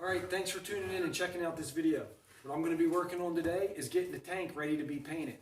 Alright, thanks for tuning in and checking out this video. What I'm going to be working on today is getting the tank ready to be painted.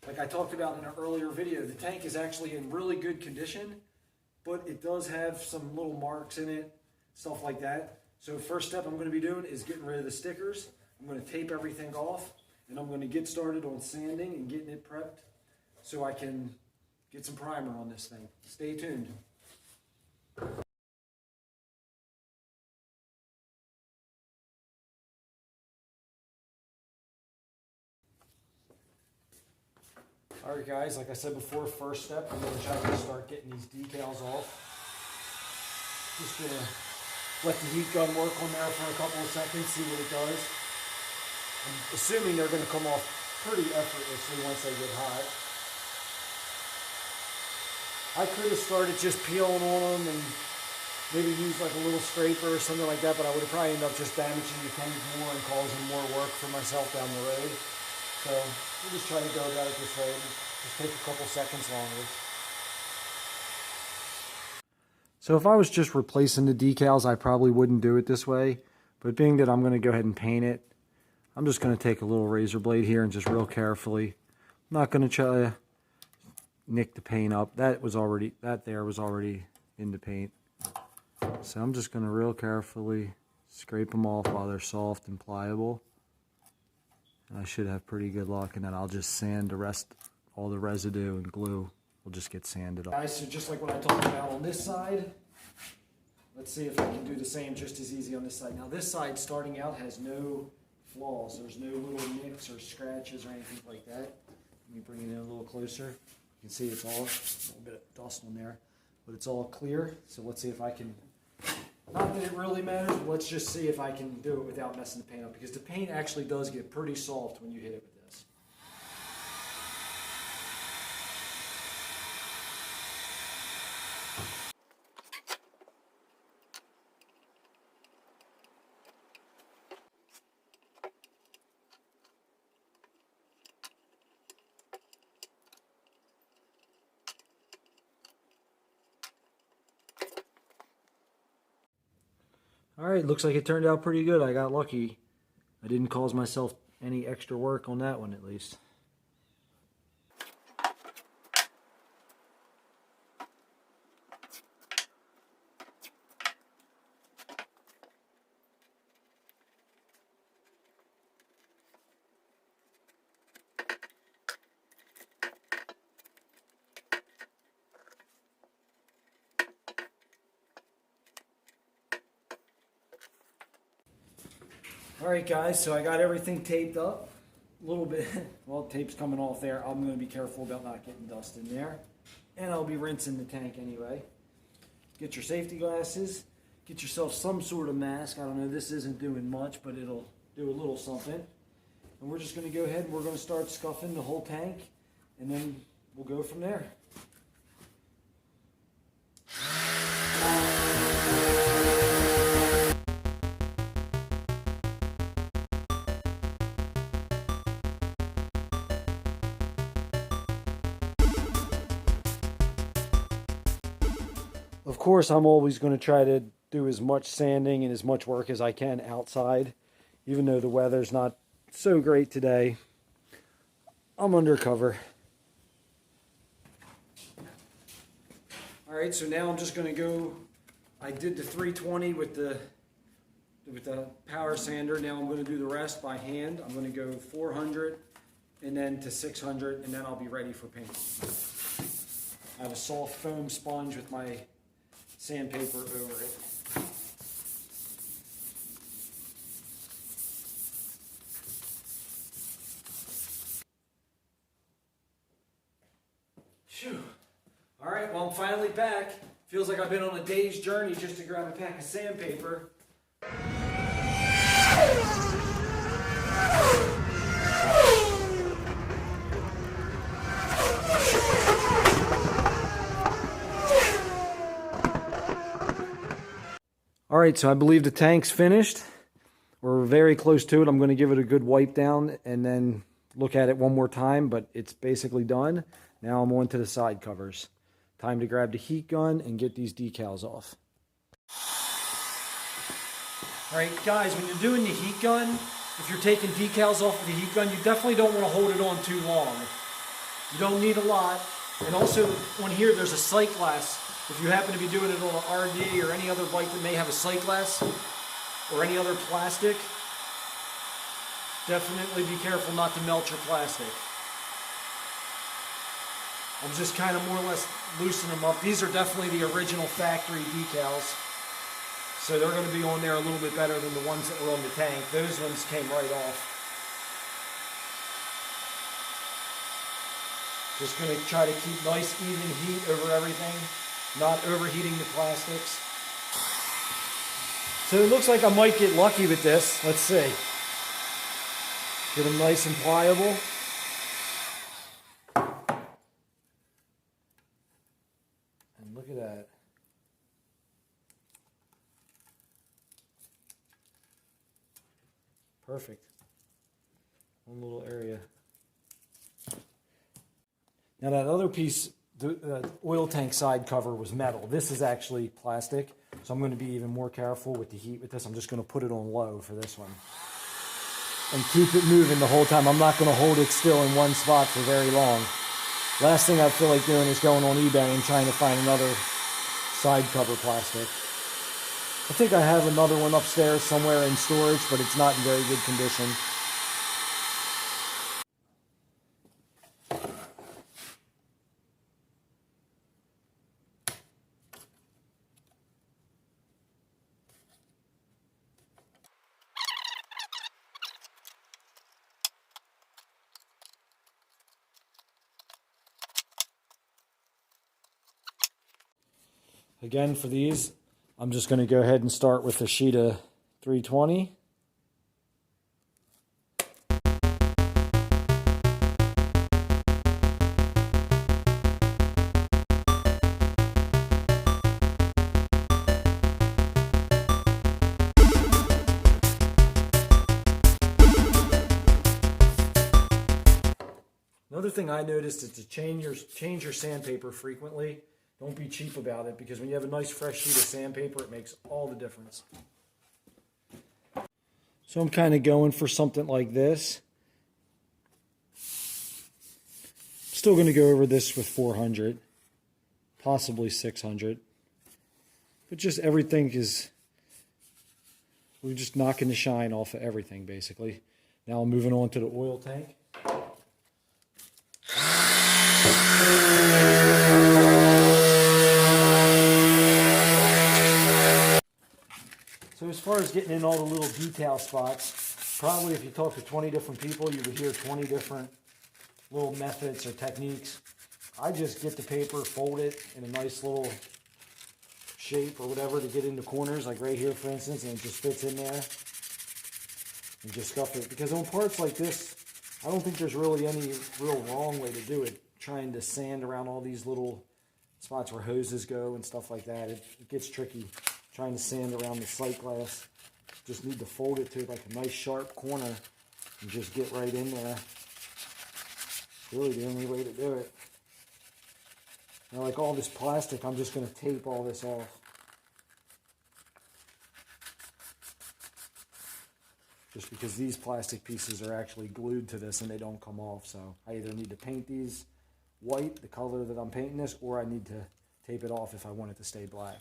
Like I talked about in an earlier video, the tank is actually in really good condition, but it does have some little marks in it, stuff like that. So first step I'm going to be doing is getting rid of the stickers. I'm going to tape everything off, and I'm going to get started on sanding and getting it prepped so I can get some primer on this thing. Stay tuned. Alright guys, like I said before, first step, I'm going to try to start getting these decals off. Just going to let the heat gun work on there for a couple of seconds, see what it does. I'm assuming they're going to come off pretty effortlessly once they get hot. I could have started just peeling on them and maybe use like a little scraper or something like that, but I would have probably ended up just damaging the tank more and causing more work for myself down the road. So we'll just try to go about it this way. Just take a couple seconds longer. So if I was just replacing the decals, I probably wouldn't do it this way. But being that I'm going to go ahead and paint it, I'm just going to take a little razor blade here and just real carefully. I'm not going to try to nick the paint up. That there was already in the paint. So I'm just going to real carefully scrape them off while they're soft and pliable. And I should have pretty good luck, and then I'll just sand the rest, all the residue and glue will just get sanded off. Guys, so just like what I talked about on this side, let's see if I can do the same just as easy on this side. Now this side starting out has no flaws. There's no little nicks or scratches or anything like that. Let me bring it in a little closer. You can see it's all, a little bit of dust on there, but it's all clear. So let's see if I can, not that it really matters, but let's just see if I can do it without messing the paint up, because the paint actually does get pretty soft when you hit it with this. Alright, looks like it turned out pretty good. I got lucky. I didn't cause myself any extra work on that one at least. Alright guys, so I got everything taped up a little bit. Well, tape's coming off there. I'm going to be careful about not getting dust in there. And I'll be rinsing the tank anyway. Get your safety glasses. Get yourself some sort of mask. I don't know, this isn't doing much, but it'll do a little something. And we're just going to go ahead and we're going to start scuffing the whole tank. And then we'll go from there. Of course, I'm always going to try to do as much sanding and as much work as I can outside, even though the weather's not so great today. I'm undercover. Alright, so now I'm just going to go, I did the 320 with the power sander. Now I'm going to do the rest by hand. I'm going to go 400 and then to 600, and then I'll be ready for paint. I have a soft foam sponge with my sandpaper over it. Phew. All right, well, I'm finally back. Feels like I've been on a day's journey just to grab a pack of sandpaper. Alright, so I believe the tank's finished. We're very close to it. I'm going to give it a good wipe down and then look at it one more time, but it's basically done. Now I'm on to the side covers. Time to grab the heat gun and get these decals off. Alright guys, when you're doing the heat gun, if you're taking decals off of the heat gun, you definitely don't want to hold it on too long. You don't need a lot. And also on here there's a sight glass. If you happen to be doing it on an RD or any other bike that may have a sight glass or any other plastic, definitely be careful not to melt your plastic. I'm just kind of more or less loosening them up. These are definitely the original factory decals. So they're going to be on there a little bit better than the ones that were on the tank. Those ones came right off. Just going to try to keep nice even heat over everything, not overheating the plastics. So it looks like I might get lucky with this. Let's see. Get them nice and pliable. And look at that. Perfect. One little area. Now that other piece, the oil tank side cover was metal. This is actually plastic, so I'm going to be even more careful with the heat with this. I'm just going to put it on low for this one. And keep it moving the whole time. I'm not going to hold it still in one spot for very long. Last thing I feel like doing is going on eBay and trying to find another side cover plastic. I think I have another one upstairs somewhere in storage, but it's not in very good condition. Again, for these, I'm just going to go ahead and start with the Sheeta 320. Another thing I noticed is to change your sandpaper frequently. Don't be cheap about it, because when you have a nice fresh sheet of sandpaper, it makes all the difference. So I'm kind of going for something like this. Still going to go over this with 400, possibly 600. But just everything is, we're just knocking the shine off of everything basically. Now I'm moving on to the oil tank. So as far as getting in all the little detail spots, probably if you talk to 20 different people, you would hear 20 different little methods or techniques. I just get the paper, fold it in a nice little shape or whatever to get into corners, like right here for instance, and it just fits in there. And just scuff it. Because on parts like this, I don't think there's really any real wrong way to do it. Trying to sand around all these little spots where hoses go and stuff like that, it gets tricky. Trying to sand around the sight glass. Just need to fold it to like a nice sharp corner and just get right in there. It's really the only way to do it. Now, like all this plastic, I'm just going to tape all this off. Just because these plastic pieces are actually glued to this and they don't come off. So I either need to paint these white, the color that I'm painting this, or I need to tape it off if I want it to stay black.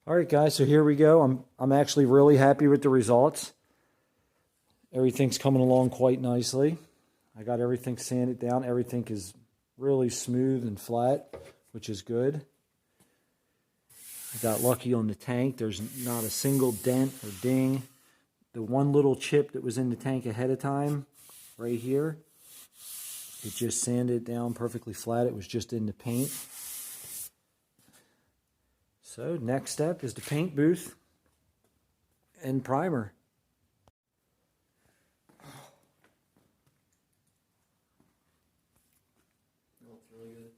Alright guys, so here we go. I'm actually really happy with the results. Everything's coming along quite nicely. I got everything sanded down. Everything is really smooth and flat, which is good. I got lucky on the tank. There's not a single dent or ding. The one little chip that was in the tank ahead of time, right here, it just sanded down perfectly flat. It was just in the paint. So next step is the paint booth and primer. Oh, it's really good.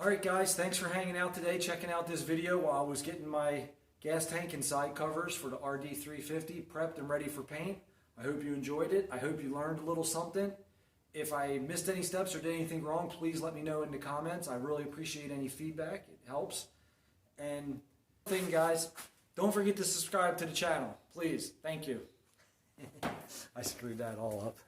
Alright guys, thanks for hanging out today, checking out this video while I was getting my gas tank and side covers for the Rd350 prepped and ready for paint. I hope you enjoyed it. I hope you learned a little something. If I missed any steps or did anything wrong, please let me know in the comments. I really appreciate any feedback. It helps. And thing guys, don't forget to subscribe to the channel. Please. Thank you. I screwed that all up.